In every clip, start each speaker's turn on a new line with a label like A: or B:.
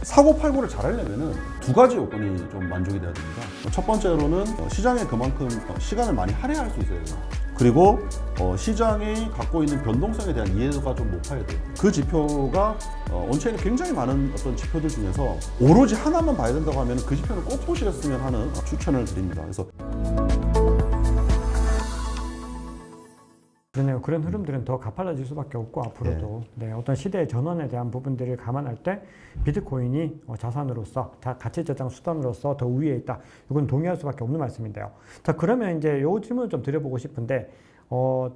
A: 사고팔고를 잘하려면은 두 가지 요건이 좀 만족이 돼야 됩니다. 첫 번째로는 시장에 그만큼 시간을 많이 할애할 수 있어야 돼요. 그리고 시장이 갖고 있는 변동성에 대한 이해도가 좀 높아야 돼요. 그 지표가 온체인에 굉장히 많은 어떤 지표들 중에서 오로지 하나만 봐야 된다고 하면 그 지표는 꼭 보시겠으면 하는 추천을 드립니다. 그래서
B: 그러네요. 그런 흐름들은 더 가팔라질 수밖에 없고 앞으로도 어떤 시대의 전환에 대한 부분들을 감안할 때 비트코인이 자산으로서 가치 저장 수단으로서 더 우위에 있다. 이건 동의할 수밖에 없는 말씀인데요. 자, 그러면 이제 요 질문을 좀 드려보고 싶은데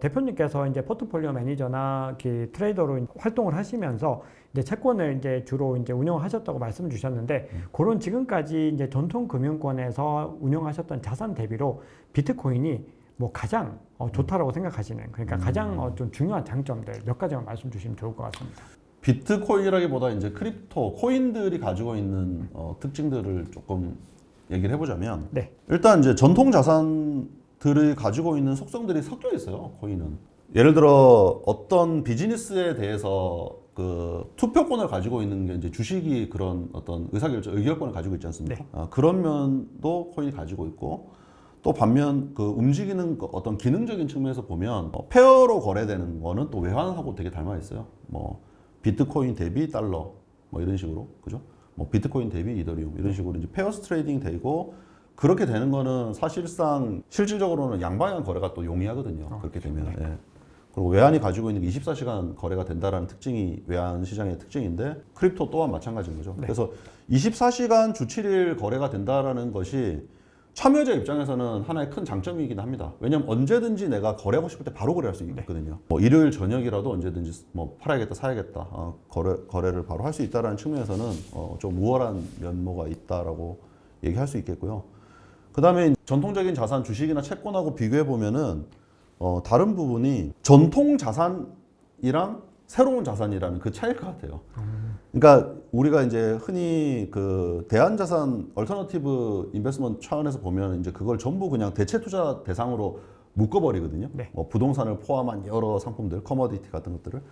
B: 대표님께서 이제 포트폴리오 매니저나 트레이더로 활동을 하시면서 이제 채권을 이제 주로 이제 운영하셨다고 말씀을 주셨는데 그런 지금까지 이제 전통 금융권에서 운영하셨던 자산 대비로 비트코인이 뭐 가장 좋다라고 생각하시는, 그러니까 가장 좀 중요한 장점들 몇 가지만 말씀 주시면 좋을 것 같습니다.
A: 비트코인이라기보다 이제 크립토 코인들이 가지고 있는 특징들을 조금 얘기를 해보자면,
B: 네.
A: 일단 이제 전통 자산들이 가지고 있는 속성들이 섞여 있어요. 코인은 예를 들어 어떤 비즈니스에 대해서 그 투표권을 가지고 있는 게 이제 주식이 그런 어떤 의결권을 가지고 있지 않습니까?
B: 네.
A: 그런 면도 코인이 가지고 있고, 또 반면 그 움직이는 어떤 기능적인 측면에서 보면 페어로 거래되는 거는 또 외환하고 되게 닮아 있어요. 뭐 비트코인 대비 달러 뭐 이런 식으로, 그죠? 뭐 비트코인 대비 이더리움 이런 식으로 이제 페어스 트레이딩 되고, 그렇게 되는 거는 사실상 실질적으로는 양방향 거래가 또 용이하거든요. 그렇게 되면. 예. 그리고 외환이 가지고 있는 게 24시간 거래가 된다라는 특징이 외환 시장의 특징인데, 크립토 또한 마찬가지인 거죠.
B: 네.
A: 그래서 24시간 주 7일 거래가 된다라는 것이 참여자 입장에서는 하나의 큰 장점이긴 합니다. 왜냐하면 언제든지 내가 거래하고 싶을 때 바로 거래할 수 있거든요. 뭐 일요일 저녁이라도 언제든지 뭐 팔아야겠다, 사야겠다, 거래를 바로 할 수 있다는 측면에서는 좀 우월한 면모가 있다라고 얘기할 수 있겠고요. 그 다음에 전통적인 자산, 주식이나 채권하고 비교해 보면은 다른 부분이 전통 자산이랑 새로운 자산이라는 그 차이일 것 같아요. 그러니까 우리가 이제 흔히 그 대안자산 얼터너티브 인베스트먼트 차원에서 보면 이제 그걸 전부 그냥 대체 투자 대상으로 묶어버리거든요.
B: 네.
A: 뭐 부동산을 포함한 여러 상품들, 커머디티 같은 것들을.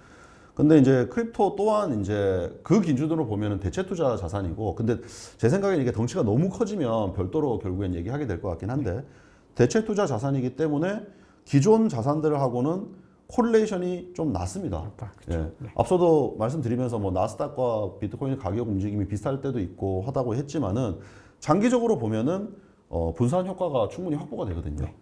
A: 근데 이제 크립토 또한 이제 그 기준으로 보면은 대체 투자 자산이고, 근데 제 생각에는 이게 덩치가 너무 커지면 별도로 결국엔 얘기하게 될 것 같긴 한데, 대체 투자 자산이기 때문에 기존 자산들하고는 콜레이션이 좀 낮습니다.
B: 그렇죠.
A: 예. 네. 앞서도 말씀드리면서 뭐 나스닥과 비트코인 가격 움직임이 비슷할 때도 있고 하다고 했지만은, 장기적으로 보면은 분산 효과가 충분히 확보가 되거든요. 네.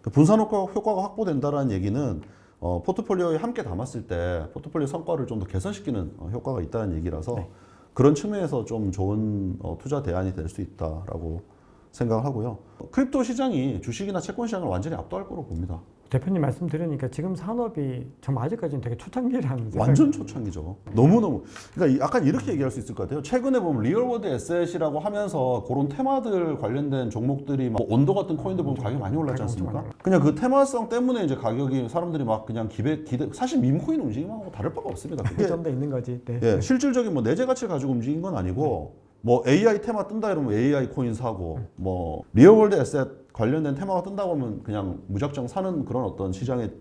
A: 그 분산 효과가 확보된다라는 얘기는 포트폴리오에 함께 담았을 때 포트폴리오 성과를 좀 더 개선시키는 효과가 있다는 얘기라서, 네. 그런 측면에서 좀 좋은 투자 대안이 될 수 있다라고 생각을 하고요. 크립토 시장이 주식이나 채권 시장을 완전히 압도할 거로 봅니다.
B: 대표님 말씀 들으니까 지금 산업이 정말 아직까지는 되게 초창기라는
A: 완전 초창기죠. 너무너무. 그러니까 약간 이렇게 얘기할 수 있을 것 같아요. 최근에 보면 리얼월드 에셋이라고 하면서 그런 테마들 관련된 종목들이 막 온도 같은 코인들 보면 가격이 많이 올랐지 않습니까? 그냥 그 테마성 때문에 이제 가격이 사람들이 막 그냥 기대, 사실 밈코인 움직임하고 다를 바가 없습니다. 그게
B: 좀 더 있는 거지. 네.
A: 예, 실질적인 뭐 내재 가치를 가지고 움직인 건 아니고, 뭐 AI 테마 뜬다 이러면 AI 코인 사고, 뭐 리얼월드 에셋 관련된 테마가 뜬다고 하면 그냥 무작정 사는 그런 어떤 시장의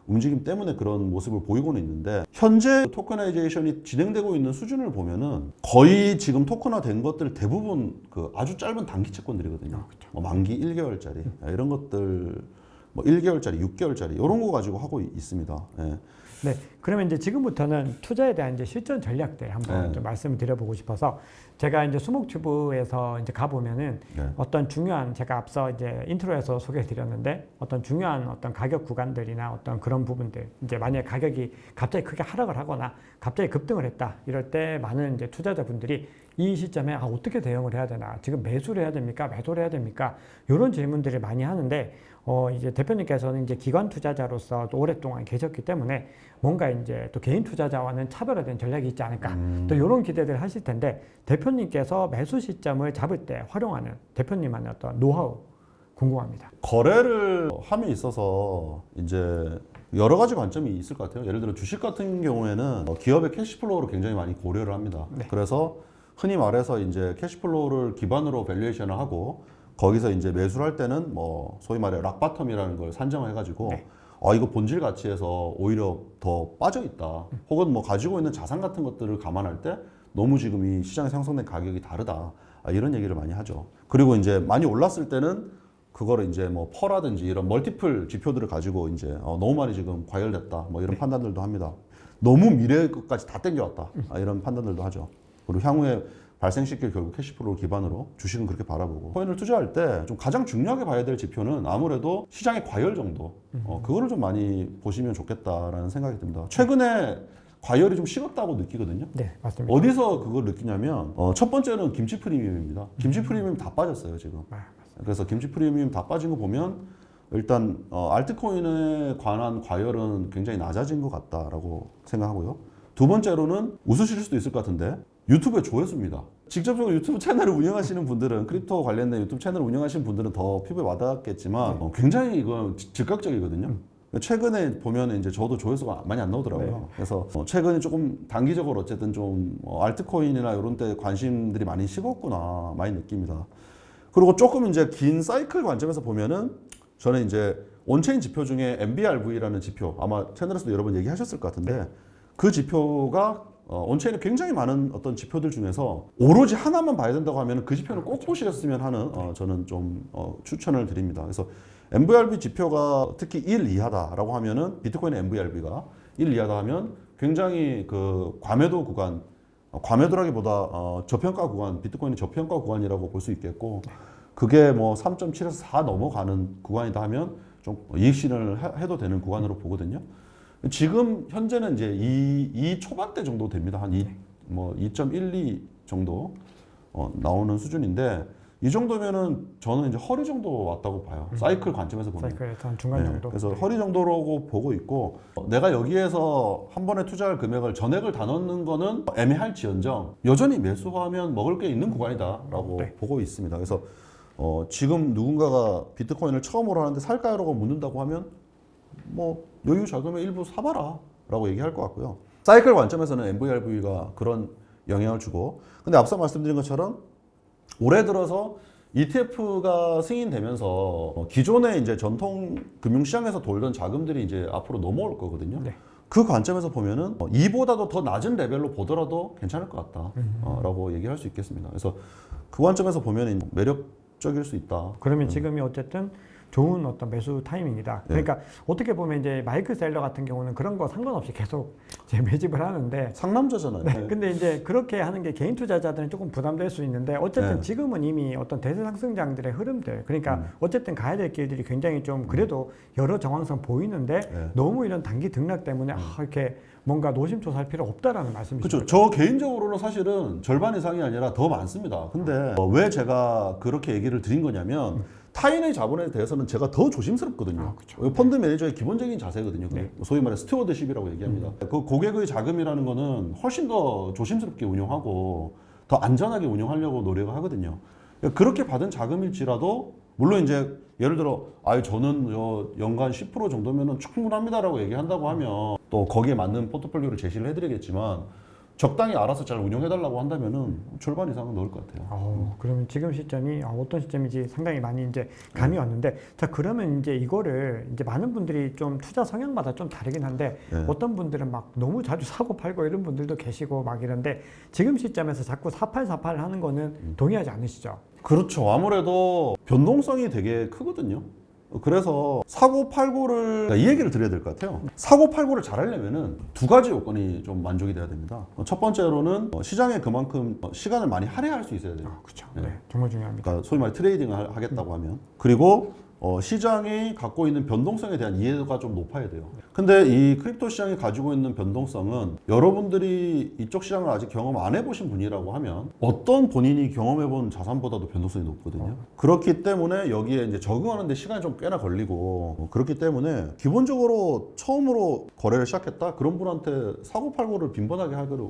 A: 움직임 때문에 그런 모습을 보이고는 있는데, 현재 토커나이제이션이 진행되고 있는 수준을 보면은 거의 지금 토커나된 것들 대부분 그 아주 짧은 단기 채권들이거든요. 뭐 만기 1개월짜리 이런 것들, 뭐 1개월짜리, 6개월짜리 이런 거 가지고 하고 있습니다. 예.
B: 네, 그러면 이제 지금부터는 투자에 대한 이제 실전 전략들 한번 좀 말씀을 드려보고 싶어서, 제가 이제 수목튜브에서 이제 가보면은 어떤 중요한, 제가 앞서 이제 인트로에서 소개해드렸는데 어떤 중요한 어떤 가격 구간들이나 어떤 그런 부분들, 이제 만약에 가격이 갑자기 크게 하락을 하거나 갑자기 급등을 했다 이럴 때 많은 이제 투자자분들이 이 시점에 어떻게 대응을 해야 되나, 지금 매수를 해야 됩니까, 매도를 해야 됩니까, 이런 질문들을 많이 하는데, 이제 대표님께서는 이제 기관 투자자로서 또 오랫동안 계셨기 때문에 뭔가 이제 또 개인 투자자와는 차별화된 전략이 있지 않을까, 또 이런 기대들을 하실 텐데, 대표님께서 매수 시점을 잡을 때 활용하는 대표님만의 어떤 노하우 궁금합니다.
A: 거래를 함에 있어서 이제 여러 가지 관점이 있을 것 같아요. 예를 들어 주식 같은 경우에는 기업의 캐시플로우를 굉장히 많이 고려를 합니다.
B: 네.
A: 그래서 흔히 말해서 이제 캐시플로우를 기반으로 밸류에이션을 하고, 거기서 이제 매수를 할 때는 뭐 소위 말해 락바텀이라는 걸 산정을 해가지고, 이거 본질 가치에서 오히려 더 빠져 있다, 혹은 뭐 가지고 있는 자산 같은 것들을 감안할 때 너무 지금 이 시장에 형성된 가격이 다르다. 이런 얘기를 많이 하죠. 그리고 이제 많이 올랐을 때는 그거를 이제 뭐 퍼라든지 이런 멀티플 지표들을 가지고 이제 너무 많이 지금 과열됐다. 뭐 이런 판단들도 합니다. 너무 미래의 것까지 다 땡겨왔다. 이런 판단들도 하죠. 그리고 향후에 발생시킬 결국 캐시플로우 기반으로 주식은 그렇게 바라보고 코인을 투자할 때 좀 가장 중요하게 봐야 될 지표는 아무래도 시장의 과열 정도 그거를 좀 많이 보시면 좋겠다라는 생각이 듭니다. 최근에 과열이 좀 식었다고 느끼거든요.
B: 네, 맞습니다.
A: 어디서 그걸 느끼냐면 첫 번째는 김치 프리미엄입니다. 김치 프리미엄 다 빠졌어요 지금. 그래서 김치 프리미엄 다 빠진 거 보면 일단 알트코인에 관한 과열은 굉장히 낮아진 것 같다라고 생각하고요. 두 번째로는 웃으실 수도 있을 것 같은데 유튜브의 조회수입니다. 직접적으로 유튜브 채널을 운영하시는 분들은 크립토 관련된 유튜브 채널을 운영하시는 분들은 더 피부에 와닿았겠지만 굉장히 이건 즉각적이거든요. 최근에 보면 이제 저도 조회수가 많이 안 나오더라고요. 그래서 최근에 조금 단기적으로 어쨌든 좀 알트코인이나 이런 데 관심들이 많이 식었구나 많이 느낍니다. 그리고 조금 이제 긴 사이클 관점에서 보면은 저는 이제 온체인 지표 중에 MBRV라는 지표 아마 채널에서도 여러 번 얘기하셨을 것 같은데 그 지표가 온체인에 굉장히 많은 어떤 지표들 중에서 오로지 하나만 봐야 된다고 하면 그 지표는 꼭 보셨으면 하는 저는 좀 추천을 드립니다. 그래서 MVRV 지표가 특히 1 이하다라고 하면은 비트코인의 MVRV가 1 이하다 하면 굉장히 그 과매도 구간, 과매도라기보다 저평가 구간, 비트코인의 저평가 구간이라고 볼 수 있겠고 그게 뭐 3.7에서 4 넘어가는 구간이다 하면 좀 이익 실현을 해도 되는 구간으로 보거든요. 지금 현재는 이제 이 초반대 정도 됩니다. 한 2.12 정도 나오는 수준인데 이 정도면은 저는 이제 허리 정도 왔다고 봐요. 사이클 관점에서 보면.
B: 사이클 한 중간 정도.
A: 그래서 허리 정도라고 보고 있고 내가 여기에서 한 번에 투자할 금액을 전액을 다 넣는 거는 애매할지언정 여전히 매수하면 먹을 게 있는 구간이다라고 보고 있습니다. 그래서 지금 누군가가 비트코인을 처음으로 하는데 살까요라고 묻는다고 하면 뭐 여유 자금의 일부 사봐라 라고 얘기할 것 같고요. 사이클 관점에서는 MVRV가 그런 영향을 주고 근데 앞서 말씀드린 것처럼 올해 들어서 ETF가 승인되면서 기존의 이제 전통 금융시장에서 돌던 자금들이 이제 앞으로 넘어올 거거든요. 그 관점에서 보면은 이보다도 더 낮은 레벨로 보더라도 괜찮을 것 같다라고 얘기할 수 있겠습니다. 그래서 그 관점에서 보면 매력적일 수 있다.
B: 그러면 지금이 어쨌든 좋은 어떤 매수 타이밍이다. 그러니까 어떻게 보면 이제 마이클 셀러 같은 경우는 그런 거 상관없이 계속 이제 매집을 하는데
A: 상남자잖아요.
B: 근데 이제 그렇게 하는 게 개인 투자자들은 조금 부담될 수 있는데 어쨌든 지금은 이미 어떤 대세 상승장들의 흐름들 그러니까 어쨌든 가야 될 길들이 굉장히 좀 그래도 여러 정황상 보이는데 너무 이런 단기 등락 때문에 이렇게 뭔가 노심초사할 필요 없다라는 말씀이시죠.
A: 그렇죠. 저 개인적으로는 사실은 절반 이상이 아니라 더 많습니다. 근데 왜 제가 그렇게 얘기를 드린 거냐면 타인의 자본에 대해서는 제가 더 조심스럽거든요. 펀드 매니저의 기본적인 자세거든요. 소위 말해 스튜어드십이라고 얘기합니다. 그 고객의 자금이라는 거는 훨씬 더 조심스럽게 운용하고 더 안전하게 운용하려고 노력을 하거든요. 그렇게 받은 자금일지라도 물론 이제 예를 들어 저는 연간 10% 정도면은 충분합니다라고 얘기한다고 하면 또 거기에 맞는 포트폴리오를 제시를 해드리겠지만 적당히 알아서 잘 운영해달라고 한다면은 절반 이상은 넣을 것 같아요.
B: 그러면 지금 시점이 어떤 시점인지 상당히 많이 이제 감이 왔는데, 자 그러면 이제 이거를 이제 많은 분들이 좀 투자 성향마다 좀 다르긴 한데 어떤 분들은 막 너무 자주 사고 팔고 이런 분들도 계시고 막 이런데 지금 시점에서 자꾸 4848 하는 거는 동의하지 않으시죠?
A: 그렇죠. 아무래도 변동성이 되게 크거든요. 그래서 사고 팔고를 이 얘기를 드려야 될 것 같아요. 사고 팔고를 잘하려면은 두 가지 요건이 좀 만족이 돼야 됩니다. 첫 번째로는 시장에 그만큼 시간을 많이 할애할 수 있어야 돼요.
B: 그렇죠. 네, 정말 중요합니다.
A: 그러니까 소위 말해 트레이딩을 하겠다고 하면 그리고 시장이 갖고 있는 변동성에 대한 이해도가 좀 높아야 돼요. 근데 이 크립토 시장이 가지고 있는 변동성은 여러분들이 이쪽 시장을 아직 경험 안 해보신 분이라고 하면 어떤 본인이 경험해본 자산보다도 변동성이 높거든요. 그렇기 때문에 여기에 이제 적응하는데 시간이 좀 꽤나 걸리고 그렇기 때문에 기본적으로 처음으로 거래를 시작했다? 그런 분한테 사고팔고를 빈번하게 하기를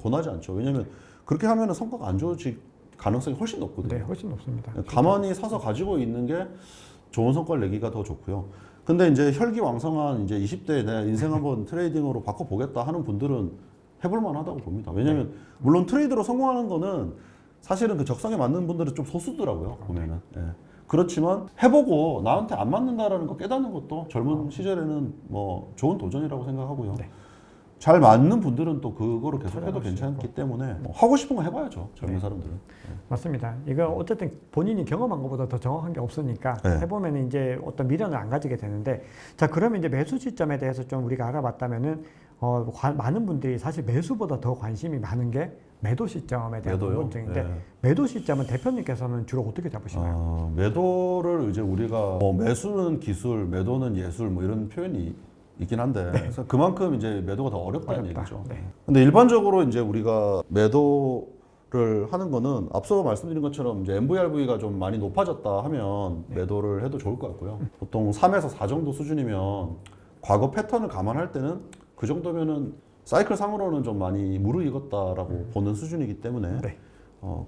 A: 권하지 않죠. 왜냐하면 그렇게 하면 성과가 안 좋아질 가능성이 훨씬 높거든요.
B: 네, 훨씬 높습니다.
A: 가만히 사서 가지고 있는 게 좋은 성과를 내기가 더 좋고요. 근데 이제 혈기왕성한 이제 20대에 내 인생 한번 트레이딩으로 바꿔보겠다 하는 분들은 해볼만 하다고 봅니다. 왜냐면 물론 트레이드로 성공하는 거는 사실은 그 적성에 맞는 분들은 좀 소수더라고요. 보면은. 그렇지만 해보고 나한테 안 맞는다라는 거 깨닫는 것도 젊은 시절에는 뭐 좋은 도전이라고 생각하고요. 잘 맞는 분들은 또 그거를 계속 해도
B: 찾아갈 수
A: 괜찮기
B: 있고.
A: 때문에 뭐 하고 싶은 거 해봐야죠. 젊은 사람들은.
B: 맞습니다. 이거 어쨌든 본인이 경험한 것보다 더 정확한 게 없으니까
A: 네.
B: 해보면 이제 어떤 미련을 안 가지게 되는데, 자 그러면 이제 매수 시점에 대해서 좀 우리가 알아봤다면은 많은 분들이 사실 매수보다 더 관심이 많은 게 매도 시점에 대한
A: 매도요?
B: 궁금증인데
A: 네.
B: 매도 시점은 대표님께서는 주로 어떻게 잡으시나요?
A: 매도를 이제 우리가 뭐 매수는 기술, 매도는 예술 뭐 이런 표현이 있긴 한데 그래서 그만큼 이제 매도가 더 어렵다는
B: 어렵다.
A: 얘기죠.
B: 네.
A: 근데 일반적으로 이제 우리가 매도를 하는 거는 앞서 말씀드린 것처럼 이제 MVRV가 좀 많이 높아졌다 하면 매도를 해도 좋을 것 같고요. 보통 3에서 4 정도 수준이면 과거 패턴을 감안할 때는 그 정도면은 사이클 상으로는 좀 많이 무르익었다라고 보는 수준이기 때문에
B: 네.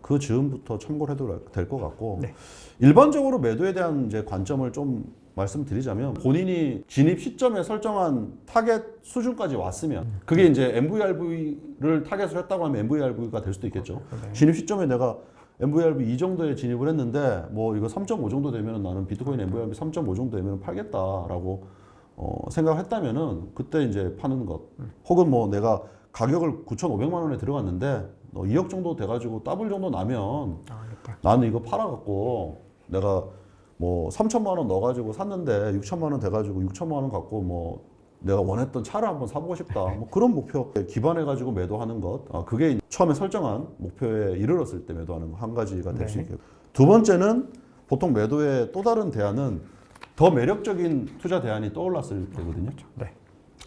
A: 그 즈음부터 참고를 해도 될 것 같고
B: 네.
A: 일반적으로 매도에 대한 이제 관점을 좀 말씀드리자면 본인이 진입 시점에 설정한 타겟 수준까지 왔으면 그게 이제 MVRV를 타겟을 했다고 하면 MVRV가 될 수도 있겠죠.
B: 네.
A: 진입 시점에 내가 MVRV 이 정도에 진입을 했는데 뭐 이거 3.5 정도 되면 나는 비트코인 MVRV 3.5 정도 되면 팔겠다라고 생각했다면은 그때 이제 파는 것 혹은 뭐 내가 가격을 9,500만 원에 들어갔는데 2억 정도 돼가지고 더블 정도 나면
B: 알겠다.
A: 나는 이거 팔아갖고 내가 뭐 3천만 원 넣어가지고 샀는데 6천만 원 돼가지고 6천만 원 갖고 뭐 내가 원했던 차를 한번 사보고 싶다 뭐 그런 목표에 기반해가지고 매도하는 것 그게 처음에 설정한 목표에 이르렀을 때 매도하는 거 한 가지가 될 수
B: 네.
A: 있겠고 두 번째는 보통 매도의 또 다른 대안은 더 매력적인 투자 대안이 떠올랐을 때거든요.
B: 네.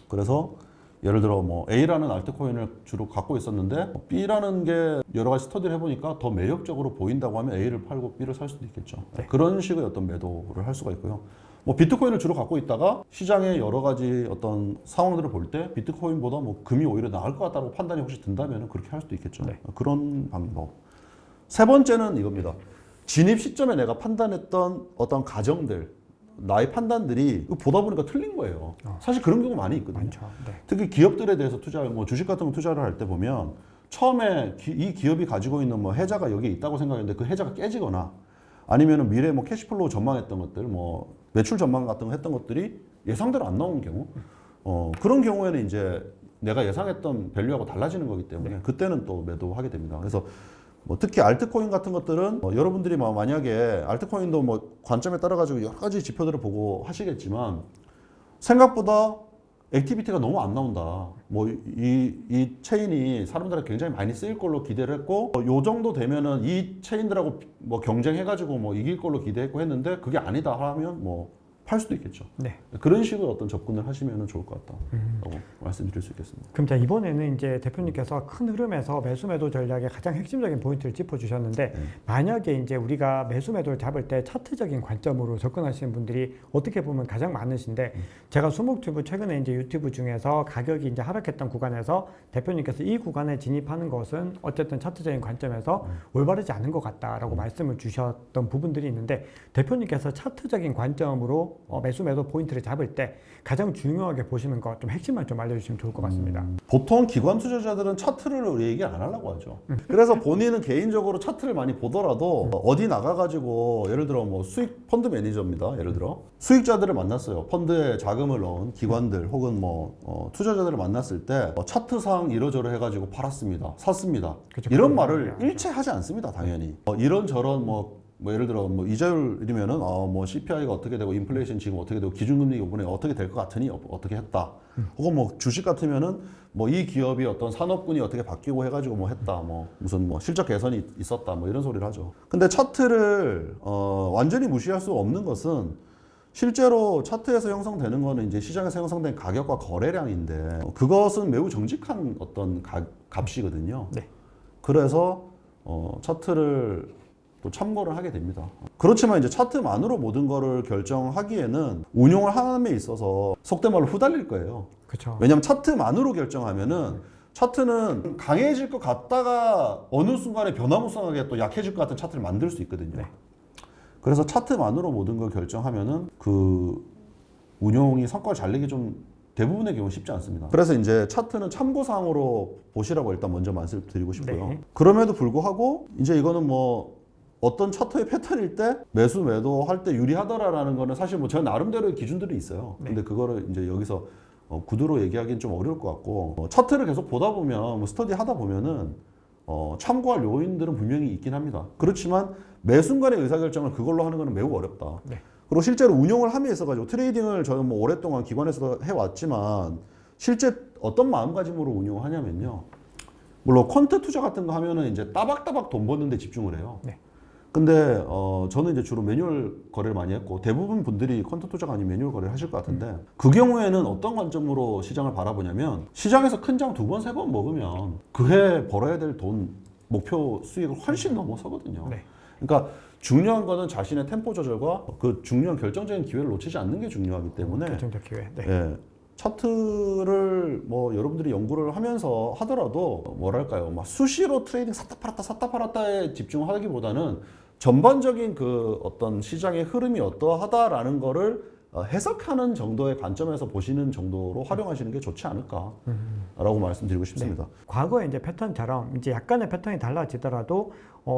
A: 그래서 예를 들어 뭐 A라는 알트코인을 주로 갖고 있었는데 B라는 게 여러 가지 스터디를 해보니까 더 매력적으로 보인다고 하면 A를 팔고 B를 살 수도 있겠죠.
B: 네.
A: 그런 식의 어떤 매도를 할 수가 있고요. 뭐 비트코인을 주로 갖고 있다가 시장의 여러 가지 어떤 상황들을 볼 때 비트코인보다 뭐 금이 오히려 나을 것 같다고 판단이 혹시 든다면 그렇게 할 수도 있겠죠.
B: 네.
A: 그런 방법. 세 번째는 이겁니다. 진입 시점에 내가 판단했던 어떤 가정들 나의 판단들이 보다 보니까 틀린 거예요. 사실 그런 경우 많이 있거든요.
B: 많죠. 네.
A: 특히 기업들에 대해서 뭐 주식 같은 거 투자를 할 때 보면 처음에 이 기업이 가지고 있는 뭐 해자가 여기에 있다고 생각했는데 그 해자가 깨지거나 아니면은 미래 뭐 캐시플로우 전망했던 것들 뭐 매출 전망 같은 거 했던 것들이 예상대로 안 나오는 경우 그런 경우에는 이제 내가 예상했던 밸류하고 달라지는 거기 때문에 그때는 또 매도하게 됩니다. 그래서 뭐 특히 알트코인 같은 것들은 여러분들이 만약에 알트코인도 뭐 관점에 따라 가지고 여러 가지 지표들을 보고 하시겠지만 생각보다 액티비티가 너무 안 나온다. 뭐 이 체인이 사람들한테 굉장히 많이 쓰일 걸로 기대를 했고 요 정도 되면은 이 체인들하고 뭐 경쟁해가지고 뭐 이길 걸로 기대했고 했는데 그게 아니다 하면 뭐 팔 수도 있겠죠.
B: 네.
A: 그런 식으로 어떤 접근을 하시면 좋을 것 같다라고 말씀드릴 수 있겠습니다.
B: 그럼 자 이번에는 이제 대표님께서 큰 흐름에서 매수 매도 전략의 가장 핵심적인 포인트를 짚어주셨는데 만약에 이제 우리가 매수 매도를 잡을 때 차트적인 관점으로 접근하시는 분들이 어떻게 보면 가장 많으신데 제가 수목튜브 최근에 이제 유튜브 중에서 가격이 이제 하락했던 구간에서 대표님께서 이 구간에 진입하는 것은 어쨌든 차트적인 관점에서 올바르지 않은 것 같다라고 말씀을 주셨던 부분들이 있는데 대표님께서 차트적인 관점으로 매수 매도 포인트를 잡을 때 가장 중요하게 보시는 것 좀 핵심만 좀 알려주시면 좋을 것 같습니다.
A: 보통 기관 투자자들은 차트를 얘기 안 하려고 하죠. 그래서 본인은 개인적으로 차트를 많이 보더라도 어디 나가가지고 예를 들어 뭐 수익 펀드 매니저입니다. 예를 들어 수익자들을 만났어요. 펀드에 자금을 넣은 기관들 혹은 뭐 투자자들을 만났을 때 차트상 이러저러 해가지고 팔았습니다. 샀습니다.
B: 그렇죠.
A: 이런 말을 일체 하지 않습니다. 당연히 이런저런 뭐 예를 들어 뭐 이자율이면은 뭐 CPI가 어떻게 되고 인플레이션 지금 어떻게 되고 기준금리 이번에 어떻게 될 것 같으니 어떻게 했다. 혹은 뭐 주식 같으면은 뭐 이 기업이 어떤 산업군이 어떻게 바뀌고 해가지고 뭐 했다. 뭐 무슨 뭐 실적 개선이 있었다. 뭐 이런 소리를 하죠. 근데 차트를 완전히 무시할 수 없는 것은 실제로 차트에서 형성되는 거는 이제 시장에서 형성된 가격과 거래량인데 그것은 매우 정직한 어떤 값이거든요.
B: 네.
A: 그래서 차트를 또 참고를 하게 됩니다. 그렇지만 이제 차트만으로 모든 거를 결정하기에는 운용을 함에 있어서 속된 말로 후달릴 거예요.
B: 그렇죠.
A: 왜냐하면 차트만으로 결정하면은 차트는 강해질 것 같다가 어느 순간에 변화무쌍하게 또 약해질 것 같은 차트를 만들 수 있거든요.
B: 네.
A: 그래서 차트만으로 모든 걸 결정하면은 그 운용이 성과를 잘 내기 좀 대부분의 경우 쉽지 않습니다. 그래서 이제 차트는 참고사항으로 보시라고 일단 먼저 말씀드리고 싶고요.
B: 네.
A: 그럼에도 불구하고 이제 이거는 뭐 어떤 차트의 패턴일 때 매수 매도 할 때 유리하더라라는 거는 사실 뭐 저 나름대로의 기준들이 있어요.
B: 네.
A: 근데 그거를 이제 여기서 구두로 얘기하기는 좀 어려울 것 같고 차트를 계속 보다 보면 스터디 하다 보면은 참고할 요인들은 분명히 있긴 합니다. 그렇지만 매 순간의 의사결정을 그걸로 하는 것은 매우 어렵다.
B: 네.
A: 그리고 실제로 운용을 함에 있어가지고 트레이딩을 저는 뭐 오랫동안 기관에서 해왔지만 실제 어떤 마음가짐으로 운용하냐면요. 물론 퀀트 투자 같은 거 하면은 이제 따박따박 돈 버는 데 집중을 해요.
B: 네.
A: 근데 저는 이제 주로 매뉴얼 거래를 많이 했고 대부분 분들이 퀀트 투자가 아닌 매뉴얼 거래를 하실 것 같은데 그 경우에는 어떤 관점으로 시장을 바라보냐면 시장에서 큰 장 2번, 3번 먹으면 그 해 벌어야 될 돈 목표 수익을 훨씬 넘어서거든요.
B: 네.
A: 그러니까 중요한 거는 자신의 템포 조절과 그 중요한 결정적인 기회를 놓치지 않는 게 중요하기 때문에
B: 결정적 기회. 네.
A: 예, 차트를 뭐 여러분들이 연구를 하면서 하더라도 뭐랄까요, 막 수시로 트레이딩 샀다 팔았다에 집중하기보다는 전반적인 그 어떤 시장의 흐름이 어떠하다라는 거를 해석하는 정도의 관점에서 보시는 정도로 활용하시는 게 좋지 않을까라고 말씀드리고 싶습니다.
B: 네. 과거에 이제 패턴처럼 이제 약간의 패턴이 달라지더라도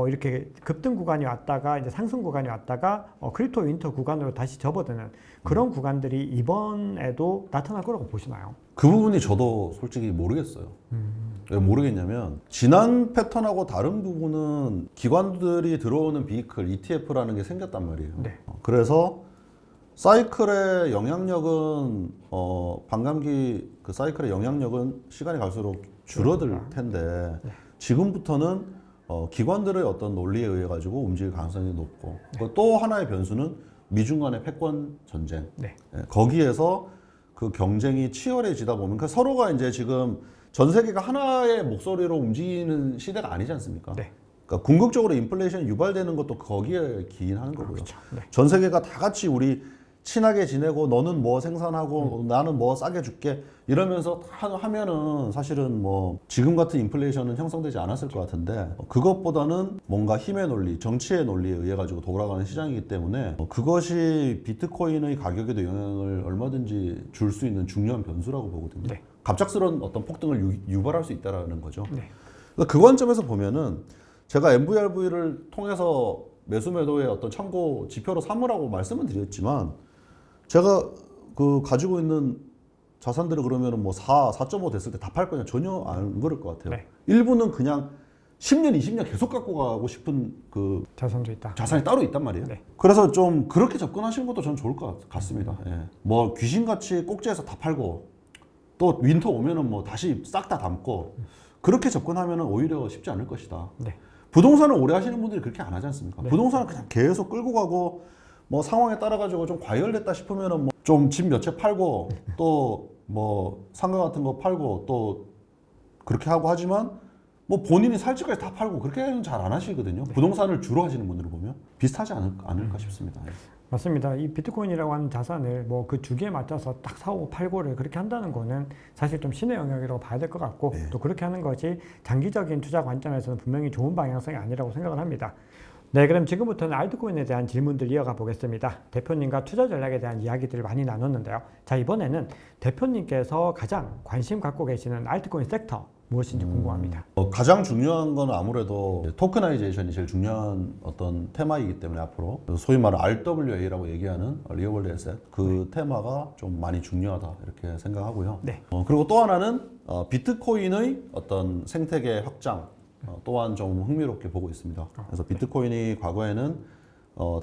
B: 이렇게 급등 구간이 왔다가 이제 상승 구간이 왔다가 크립토 윈터 구간으로 다시 접어드는 그런 구간들이 이번에도 나타날 거라고 보시나요?
A: 그 부분이 저도 솔직히 모르겠어요. 왜 모르겠냐면 지난 패턴하고 다른 부분은 기관들이 들어오는 비이클 ETF라는 게 생겼단 말이에요.
B: 네.
A: 그래서 사이클의 영향력은 반감기 그 사이클의 영향력은 시간이 갈수록 줄어들 텐데
B: 네.
A: 지금부터는 기관들의 어떤 논리에 의해 가지고 움직일 가능성이 높고 또 하나의 변수는 미중 간의 패권 전쟁.
B: 네.
A: 예, 거기에서 그 경쟁이 치열해지다 보면 그러니까 서로가 이제 지금 전 세계가 하나의 목소리로 움직이는 시대가 아니지 않습니까?
B: 네.
A: 그러니까 궁극적으로 인플레이션이 유발되는 것도 거기에 기인하는 거고요.
B: 그렇죠. 네.
A: 전 세계가 다 같이 우리 친하게 지내고 너는 뭐 생산하고 나는 뭐 싸게 줄게 이러면서 하면은 사실은 뭐 지금 같은 인플레이션은 형성되지 않았을 것 같은데 그것보다는 뭔가 힘의 논리, 정치의 논리에 의해 가지고 돌아가는 시장이기 때문에 그것이 비트코인의 가격에도 영향을 얼마든지 줄 수 있는 중요한 변수라고 보거든요.
B: 네.
A: 갑작스러운 어떤 폭등을 유발할 수 있다라는 거죠.
B: 네.
A: 그러니까 그 관점에서 보면은 제가 MVRV를 통해서 매수 매도의 어떤 참고 지표로 삼으라고 말씀을 드렸지만 제가 그 가지고 있는 자산들을 그러면은 뭐 4.5 됐을 때 다 팔 거냐 전혀 안 그럴 것 같아요.
B: 네.
A: 일부는 그냥 10년, 20년 계속 갖고 가고 싶은 그
B: 자산도 있다.
A: 자산이 따로 있단 말이에요.
B: 네.
A: 그래서 좀 그렇게 접근하시는 것도 전 좋을 것 같습니다. 예. 뭐 귀신같이 꼭지에서 다 팔고 또 윈터 오면은 뭐 다시 싹 다 담고 그렇게 접근하면은 오히려 쉽지 않을 것이다.
B: 네.
A: 부동산을 오래 하시는 분들이 그렇게 안 하지 않습니까?
B: 네.
A: 부동산은 그냥 계속 끌고 가고 뭐 상황에 따라 가지고 좀 과열됐다 싶으면은 뭐 좀 집 몇 채 팔고 또 뭐 상가 같은 거 팔고 또 그렇게 하고 하지만 뭐 본인이 살 집까지 다 팔고 그렇게는 잘 안 하시거든요.
B: 네.
A: 부동산을 주로 하시는 분들을 보면 비슷하지 않을까 싶습니다. 예.
B: 맞습니다. 이 비트코인이라고 하는 자산을 뭐 그 주기에 맞춰서 딱 사고 팔고를 그렇게 한다는 거는 사실 좀 신의 영역이라고 봐야 될 것 같고
A: 네.
B: 또 그렇게 하는 것이 장기적인 투자 관점에서는 분명히 좋은 방향성이 아니라고 생각을 합니다. 네, 그럼 지금부터는 알트코인에 대한 질문들 이어가 보겠습니다. 대표님과 투자 전략에 대한 이야기들을 많이 나눴는데요. 자, 이번에는 대표님께서 가장 관심 갖고 계시는 알트코인 섹터 무엇인지 궁금합니다.
A: 가장 중요한 건 아무래도 토크나이제이션이 제일 중요한 어떤 테마이기 때문에 앞으로 소위 말하는 RWA라고 얘기하는 리얼월드 에셋 그 테마가 좀 많이 중요하다 이렇게 생각하고요.
B: 네.
A: 그리고 또 하나는 비트코인의 어떤 생태계 확장 또한 좀 흥미롭게 보고 있습니다. 그래서 비트코인이 과거에는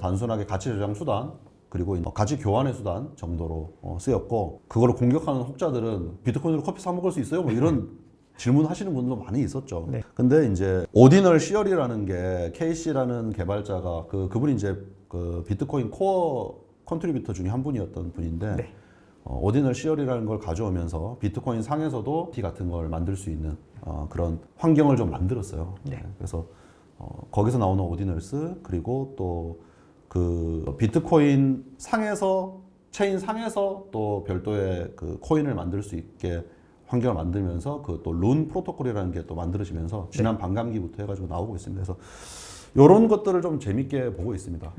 A: 단순하게 가치 저장 수단 그리고 가치 교환의 수단 정도로 쓰였고 그거를 공격하는 혹자들은 비트코인으로 커피 사 먹을 수 있어요? 뭐 이런 질문하시는 분들도 많이 있었죠.
B: 네.
A: 근데 이제 오디널 시어리라는 게 KC라는 개발자가 그분이 이제 그 비트코인 코어 컨트리뷰터 중에 한 분이었던 분인데
B: 네.
A: 오디널 시어리라는 걸 가져오면서 비트코인 상에서도 티 같은 걸 만들 수 있는 그런 환경을 좀 만들었어요.
B: 네.
A: 그래서 거기서 나오는 오디널스 그리고 또 그 비트코인 상에서 체인 상에서 또 별도의 그 코인을 만들 수 있게 환경을 만들면서 그 또 룬 프로토콜이라는 게 또 만들어지면서 지난 반감기부터 해가지고 나오고 있습니다. 그래서 이런 것들을 좀 재밌게 보고 있습니다.